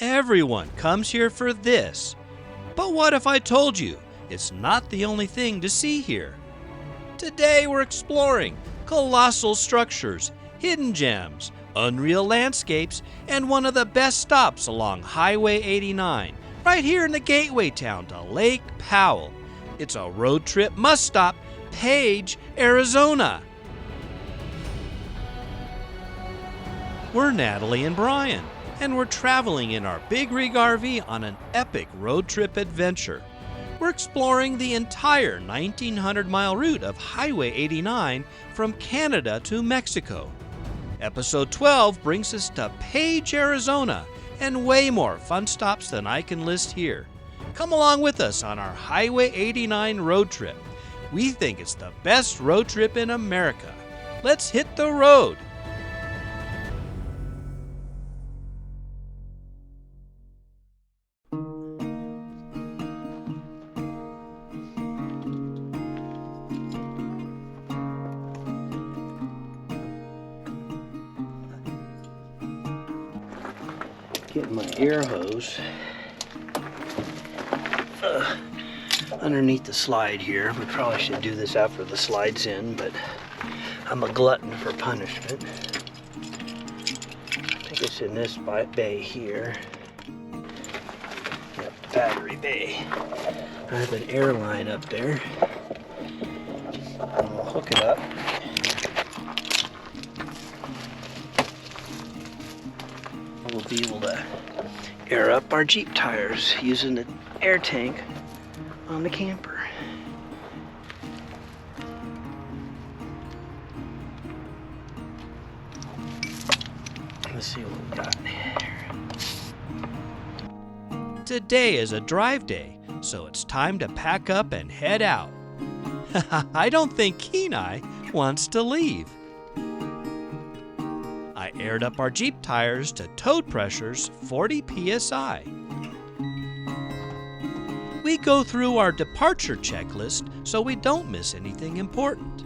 Everyone comes here for this. But what if I told you it's not the only thing to see here? Today we're exploring colossal structures, hidden gems, unreal landscapes, and one of the best stops along Highway 89, right here in the gateway town to Lake Powell. It's a road trip must-stop, Page, Arizona. We're Natalie and Brian, and we're traveling in our big rig RV on an epic road trip adventure. We're exploring the entire 1,900-mile route of Highway 89 from Canada to Mexico. Episode 12 brings us to Page, Arizona, and way more fun stops than I can list here. Come along with us on our Highway 89 road trip. We think it's the best road trip in America. Let's hit the road. Getting my air hose underneath the slide here. We probably should do this after the slide's in, but I'm a glutton for punishment. I think it's in this bay here. Yep, battery bay. I have an air line up there. And we'll hook it up. We'll be able to air up our Jeep tires using the air tank on the camper. Let's see what we got here. Today is a drive day, so it's time to pack up and head out. I don't think Kenai wants to leave. I aired up our Jeep tires to tow pressures 40 psi. We go through our departure checklist so we don't miss anything important.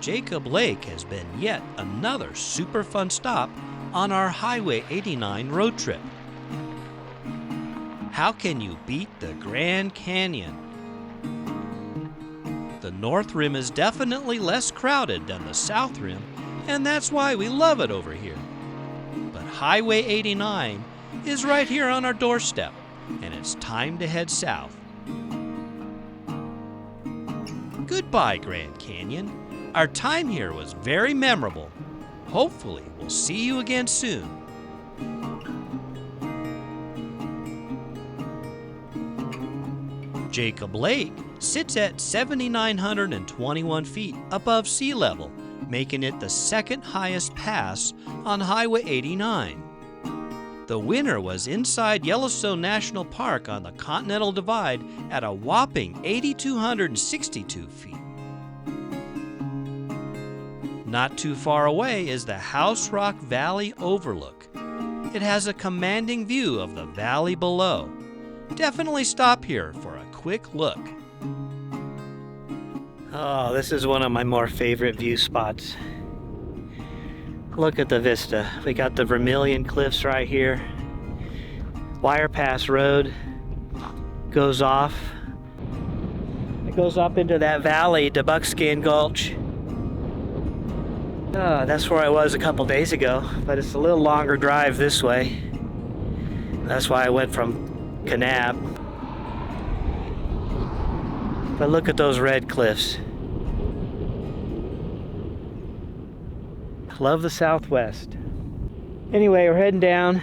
Jacob Lake has been yet another super fun stop on our Highway 89 road trip. How can you beat the Grand Canyon? The North Rim is definitely less crowded than the South Rim, and that's why we love it over here. But Highway 89 is right here on our doorstep, and it's time to head south. Goodbye, Grand Canyon. Our time here was very memorable. Hopefully, we'll see you again soon. Jacob Lake sits at 7,921 feet above sea level, making it the second highest pass on Highway 89. The winner was inside Yellowstone National Park on the Continental Divide at a whopping 8,262 feet. Not too far away is the House Rock Valley Overlook. It has a commanding view of the valley below. Definitely stop here for a quick look. Oh, this is one of my more favorite view spots. Look at the vista. We got the Vermilion Cliffs right here. Wire Pass Road goes off. It goes up into that valley to Buckskin Gulch. That's where I was a couple days ago, but it's a little longer drive this way. That's why I went from Kanab. But look at those red cliffs. Love the Southwest. Anyway, we're heading down.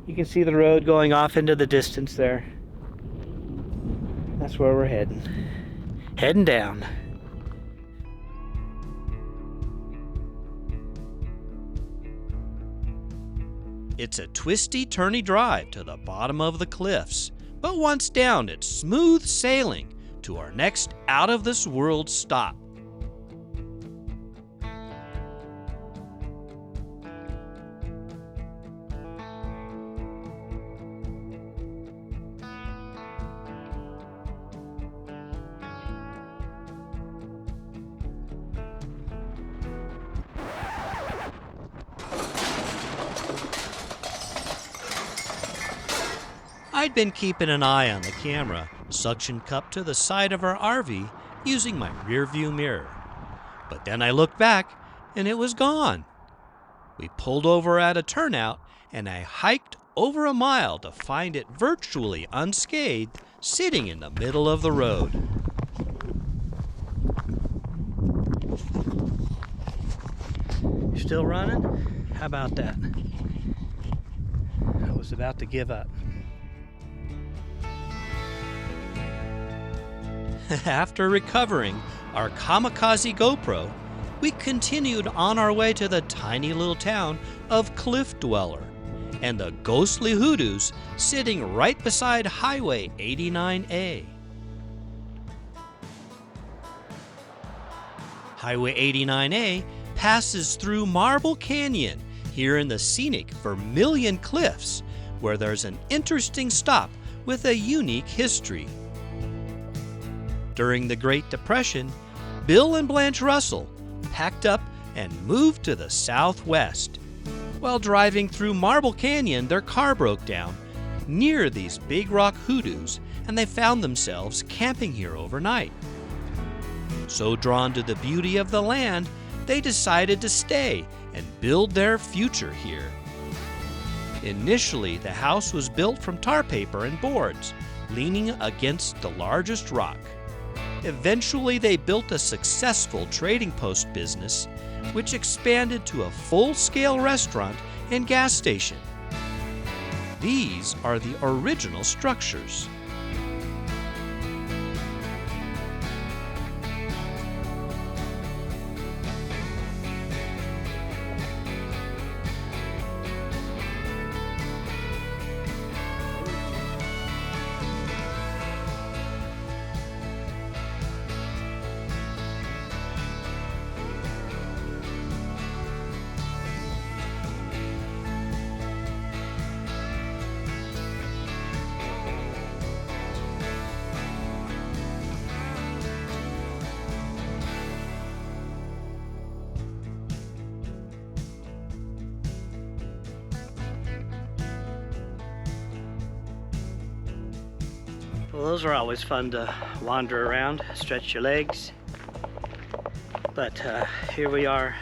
You can see the road going off into the distance there. That's where we're heading. Heading down. It's a twisty, turny drive to the bottom of the cliffs, but once down, it's smooth sailing to our next out-of-this-world stop. I'd been keeping an eye on the camera, suction cupped to the side of our RV using my rear view mirror. But then I looked back and it was gone. We pulled over at a turnout and I hiked over a mile to find it virtually unscathed, sitting in the middle of the road. You still running? How about that? I was about to give up. After recovering our kamikaze GoPro, we continued on our way to the tiny little town of Cliff Dweller and the ghostly Hoodoos sitting right beside Highway 89A. Highway 89A passes through Marble Canyon here in the scenic Vermilion Cliffs, where there's an interesting stop with a unique history. During the Great Depression, Bill and Blanche Russell packed up and moved to the southwest. While driving through Marble Canyon, their car broke down near these big rock hoodoos, and they found themselves camping here overnight. So drawn to the beauty of the land, they decided to stay and build their future here. Initially, the house was built from tar paper and boards, leaning against the largest rock. Eventually, they built a successful trading post business, which expanded to a full-scale restaurant and gas station. These are the original structures. Well, those are always fun to wander around, stretch your legs. But here we are,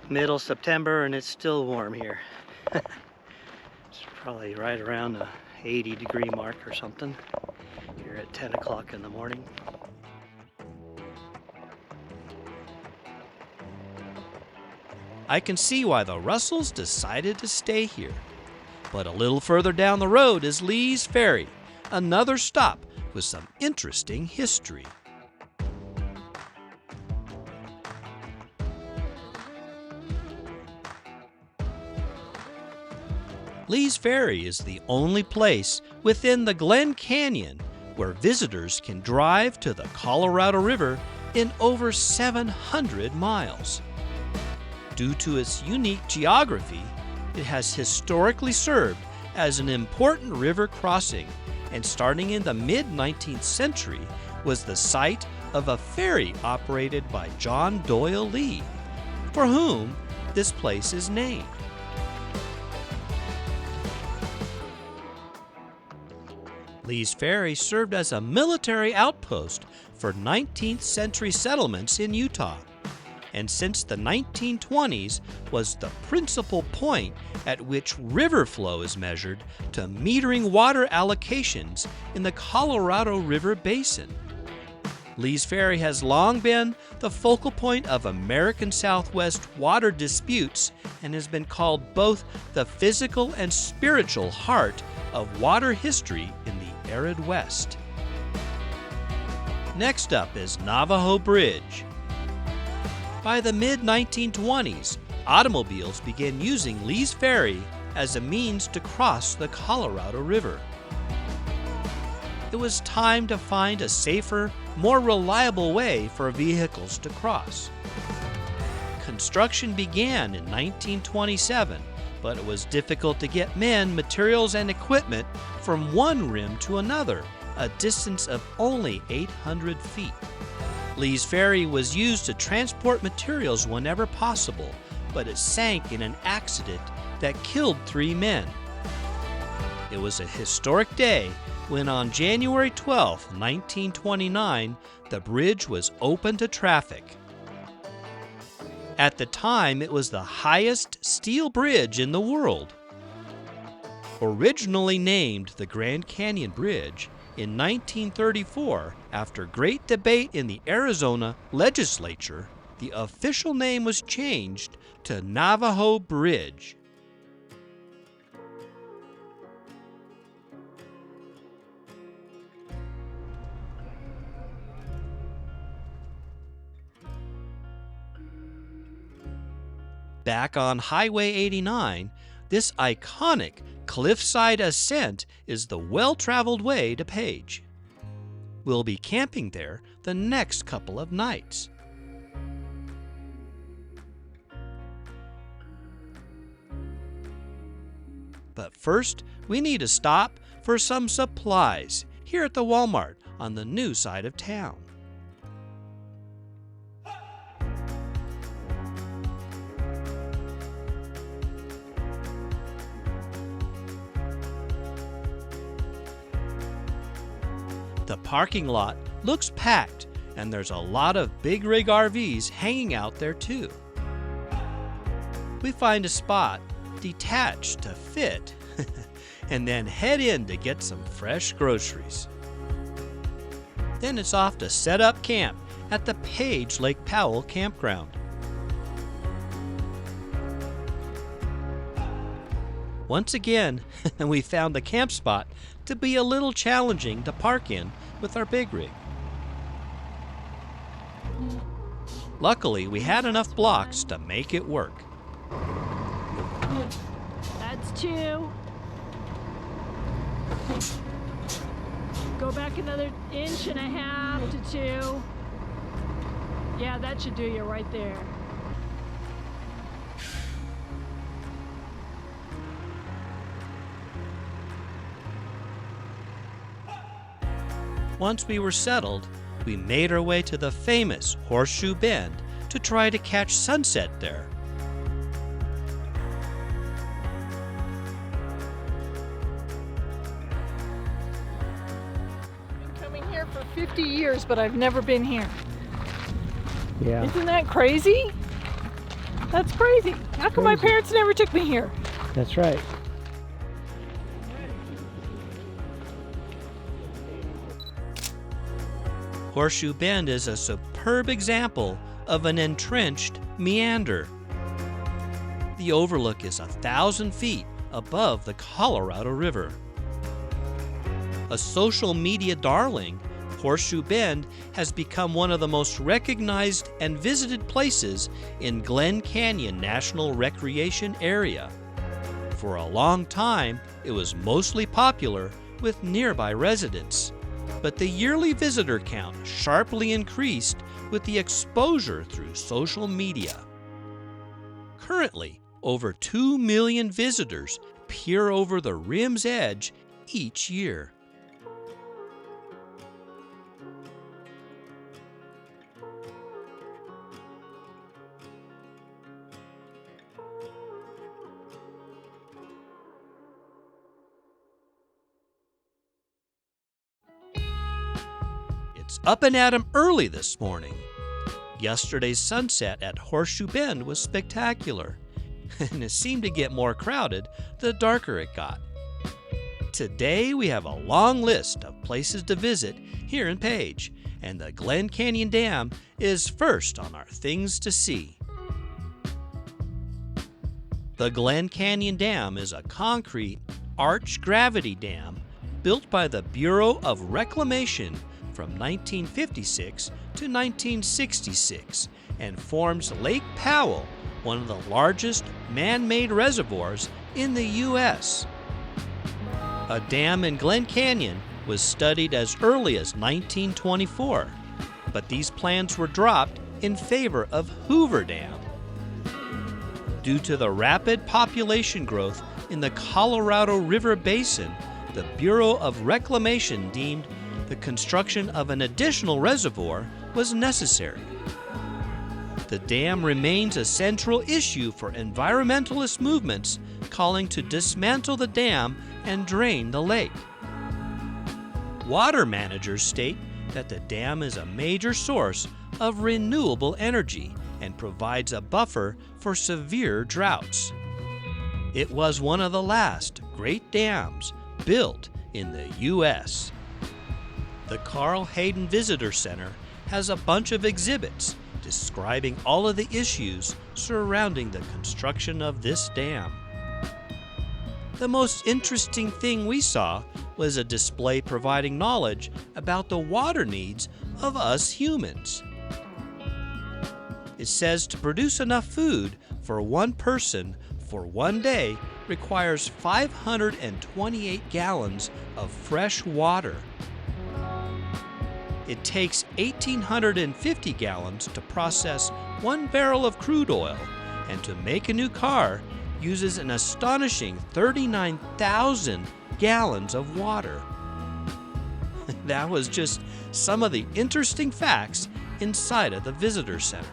middle September, and it's still warm here. It's probably right around the 80-degree mark or something here at 10 o'clock in the morning. I can see why the Russells decided to stay here. But a little further down the road is Lee's Ferry, another stop with some interesting history. Lee's Ferry is the only place within the Glen Canyon where visitors can drive to the Colorado River in over 700 miles. Due to its unique geography, it has historically served as an important river crossing, and starting in the mid-19th century was the site of a ferry operated by John Doyle Lee, for whom this place is named. Lee's Ferry served as a military outpost for 19th century settlements in Utah, and since the 1920s was the principal point at which river flow is measured to metering water allocations in the Colorado River Basin. Lee's Ferry has long been the focal point of American Southwest water disputes and has been called both the physical and spiritual heart of water history in the arid West. Next up is Navajo Bridge. By the mid-1920s, automobiles began using Lee's Ferry as a means to cross the Colorado River. It was time to find a safer, more reliable way for vehicles to cross. Construction began in 1927, but it was difficult to get men, materials, and equipment from one rim to another, a distance of only 800 feet. Lee's Ferry was used to transport materials whenever possible, but it sank in an accident that killed 3 men. It was a historic day when on January 12, 1929, the bridge was open to traffic. At the time, it was the highest steel bridge in the world. Originally named the Grand Canyon Bridge, in 1934, after great debate in the Arizona legislature, the official name was changed to Navajo Bridge. Back on Highway 89, this iconic cliffside ascent is the well-traveled way to Page. We'll be camping there the next couple of nights. But first, we need to stop for some supplies here at the Walmart on the new side of town. The parking lot looks packed, and there's a lot of big rig RVs hanging out there too. We find a spot detached to fit and then head in to get some fresh groceries. Then it's off to set up camp at the Page Lake Powell Campground. Once again, we found the camp spot to be a little challenging to park in with our big rig. Luckily, we had enough blocks to make it work. That's 2. Go back another 1.5 inches to 2. Yeah, that should do you right there. Once we were settled, we made our way to the famous Horseshoe Bend to try to catch sunset there. I've been coming here for 50 years, but I've never been here. Yeah, Isn't that crazy? That's crazy. How come my parents never took me here? that's right. Horseshoe Bend is a superb example of an entrenched meander. The Overlook is 1,000 feet above the Colorado River. A social media darling, Horseshoe Bend has become one of the most recognized and visited places in Glen Canyon National Recreation Area. For a long time, it was mostly popular with nearby residents. But the yearly visitor count sharply increased with the exposure through social media. Currently, over 2 million visitors peer over the rim's edge each year. It's up and at 'em early this morning. Yesterday's sunset at Horseshoe Bend was spectacular, and it seemed to get more crowded the darker it got. Today we have a long list of places to visit here in Page, and the Glen Canyon Dam is first on our things to see. The Glen Canyon Dam is a concrete arch gravity dam built by the Bureau of Reclamation from 1956 to 1966 and forms Lake Powell, one of the largest man-made reservoirs in the U.S. A dam in Glen Canyon was studied as early as 1924, but these plans were dropped in favor of Hoover Dam. Due to the rapid population growth in the Colorado River Basin, the Bureau of Reclamation deemed the construction of an additional reservoir was necessary. The dam remains a central issue for environmentalist movements calling to dismantle the dam and drain the lake. Water managers state that the dam is a major source of renewable energy and provides a buffer for severe droughts. It was one of the last great dams built in the U.S. The Carl Hayden Visitor Center has a bunch of exhibits describing all of the issues surrounding the construction of this dam. The most interesting thing we saw was a display providing knowledge about the water needs of us humans. It says to produce enough food for one person for one day requires 528 gallons of fresh water. It takes 1,850 gallons to process 1 barrel of crude oil, and to make a new car uses an astonishing 39,000 gallons of water. That was just some of the interesting facts inside of the visitor center.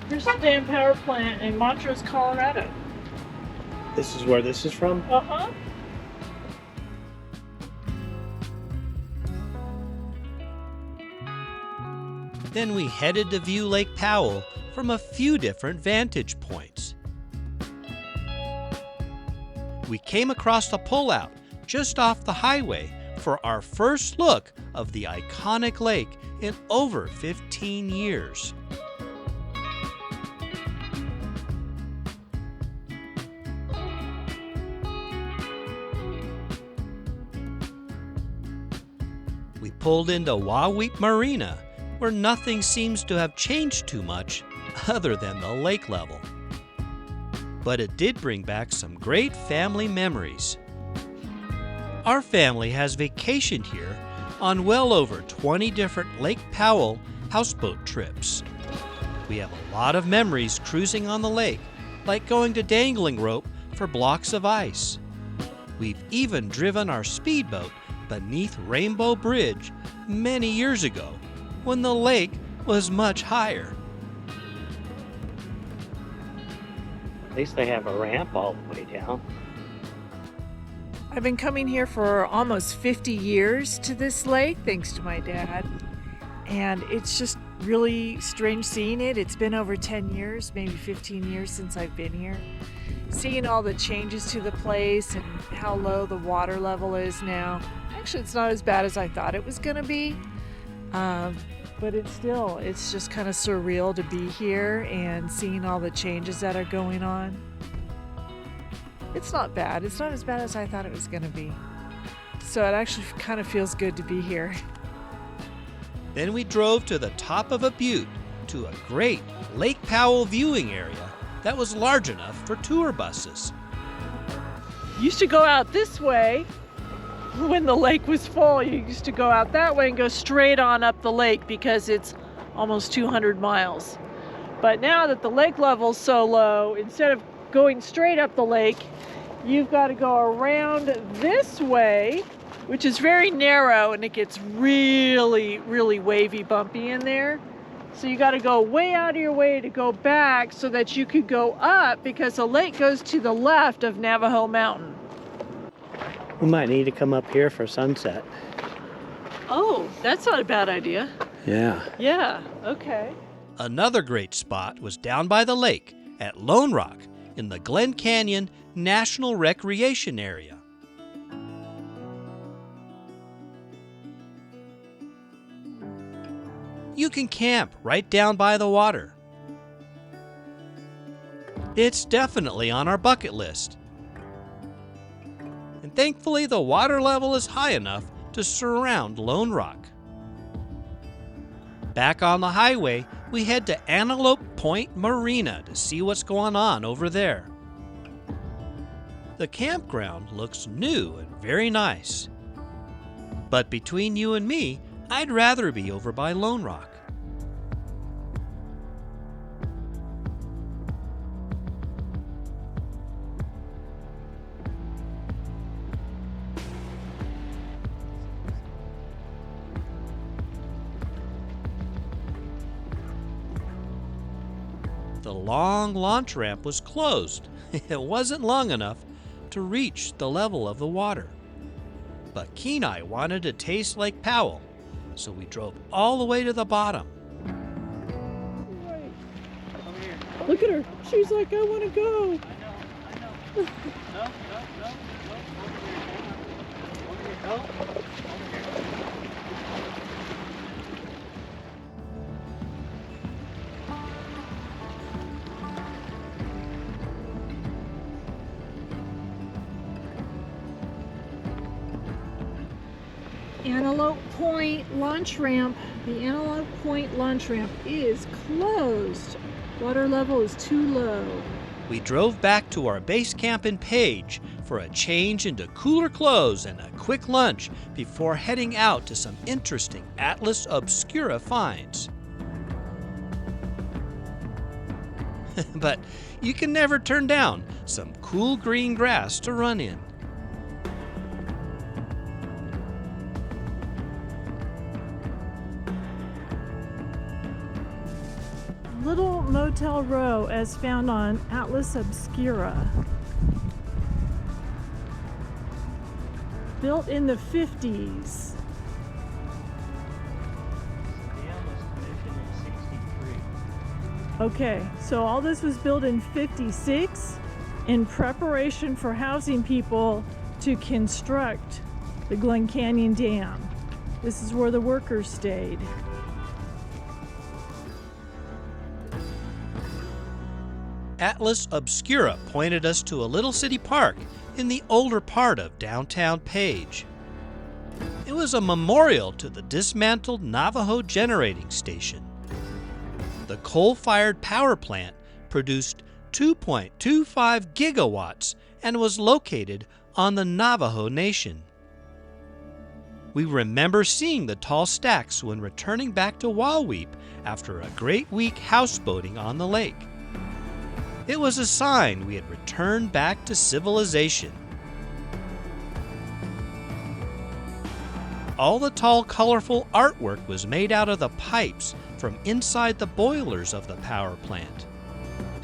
Here's the dam power plant in Montrose, Colorado. This is where this is from? Uh-huh. Then we headed to view Lake Powell from a few different vantage points. We came across a pullout just off the highway for our first look of the iconic lake in over 15 years. We pulled into Wahweap Marina, where nothing seems to have changed too much other than the lake level. But it did bring back some great family memories. Our family has vacationed here on well over 20 different Lake Powell houseboat trips. We have a lot of memories cruising on the lake, like going to dangling rope for blocks of ice. We've even driven our speedboat beneath Rainbow Bridge many years ago, when the lake was much higher. At least they have a ramp all the way down. I've been coming here for almost 50 years to this lake, thanks to my dad. And it's just really strange seeing it. It's been over 10 years, maybe 15 years since I've been here. Seeing all the changes to the place and how low the water level is now. Actually, it's not as bad as I thought it was gonna be. But it's just kind of surreal to be here and seeing all the changes that are going on. It's not bad. It's not as bad as I thought it was going to be. So it actually kind of feels good to be here. Then we drove to the top of a butte to a great Lake Powell viewing area that was large enough for tour buses. Used to go out this way when the lake was full. You used to go out that way and go straight on up the lake because it's almost 200 miles. But now that the lake level's so low, instead of going straight up the lake, you've got to go around this way, which is very narrow, and it gets really, really wavy, bumpy in there. So you got to go way out of your way to go back so that you could go up, because the lake goes to the left of Navajo Mountain. We might need to come up here for sunset. Oh, that's not a bad idea. Yeah. Yeah, okay. Another great spot was down by the lake at Lone Rock in the Glen Canyon National Recreation Area. You can camp right down by the water. It's definitely on our bucket list. And thankfully the water level is high enough to surround Lone Rock. Back on the highway, we head to Antelope Point Marina to see what's going on over there. The campground looks new and very nice. But between you and me, I'd rather be over by Lone Rock. the long launch ramp was closed. It wasn't long enough to reach the level of the water. But Kenai wanted to taste Lake Powell, so we drove all the way to the bottom. Look at her. She's like, I want to go. No, over here. No, over here. Antelope Point launch ramp. The Antelope Point launch ramp is closed. Water level is too low. We drove back to our base camp in Page for a change into cooler clothes and a quick lunch before heading out to some interesting Atlas Obscura finds. But you can never turn down some cool green grass to run in. Little Motel Row as found on Atlas Obscura. Built in the 50s. Okay, so all this was built in 56 in preparation for housing people to construct the Glen Canyon Dam. This is where the workers stayed. Atlas Obscura pointed us to a little city park in the older part of downtown Page. It was a memorial to the dismantled Navajo generating station. The coal-fired power plant produced 2.25 gigawatts and was located on the Navajo Nation. We remember seeing the tall stacks when returning back to Wauweep after a great week houseboating on the lake. It was a sign we had returned back to civilization. All the tall, colorful artwork was made out of the pipes from inside the boilers of the power plant.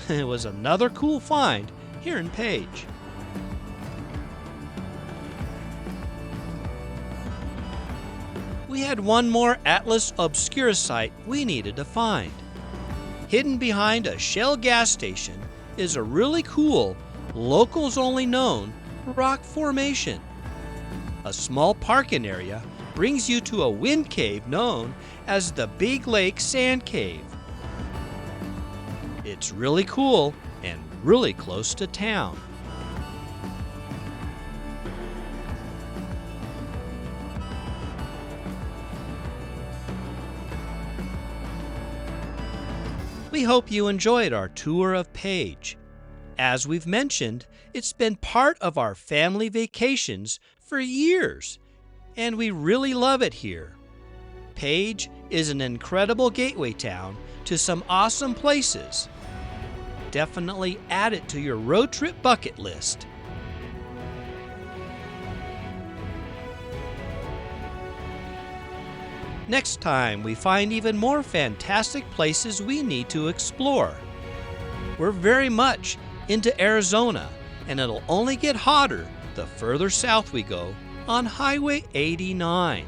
It was another cool find here in Page. We had one more Atlas Obscura site we needed to find. Hidden behind a Shell gas station is a really cool, locals-only known rock formation. A small parking area brings you to a wind cave known as the Big Lake Sand Cave. It's really cool and really close to town. We hope you enjoyed our tour of Page. As we've mentioned, it's been part of our family vacations for years, and we really love it here. Page is an incredible gateway town to some awesome places. Definitely add it to your road trip bucket list. Next time, we find even more fantastic places we need to explore. We're very much into Arizona, and it'll only get hotter the further south we go on Highway 89.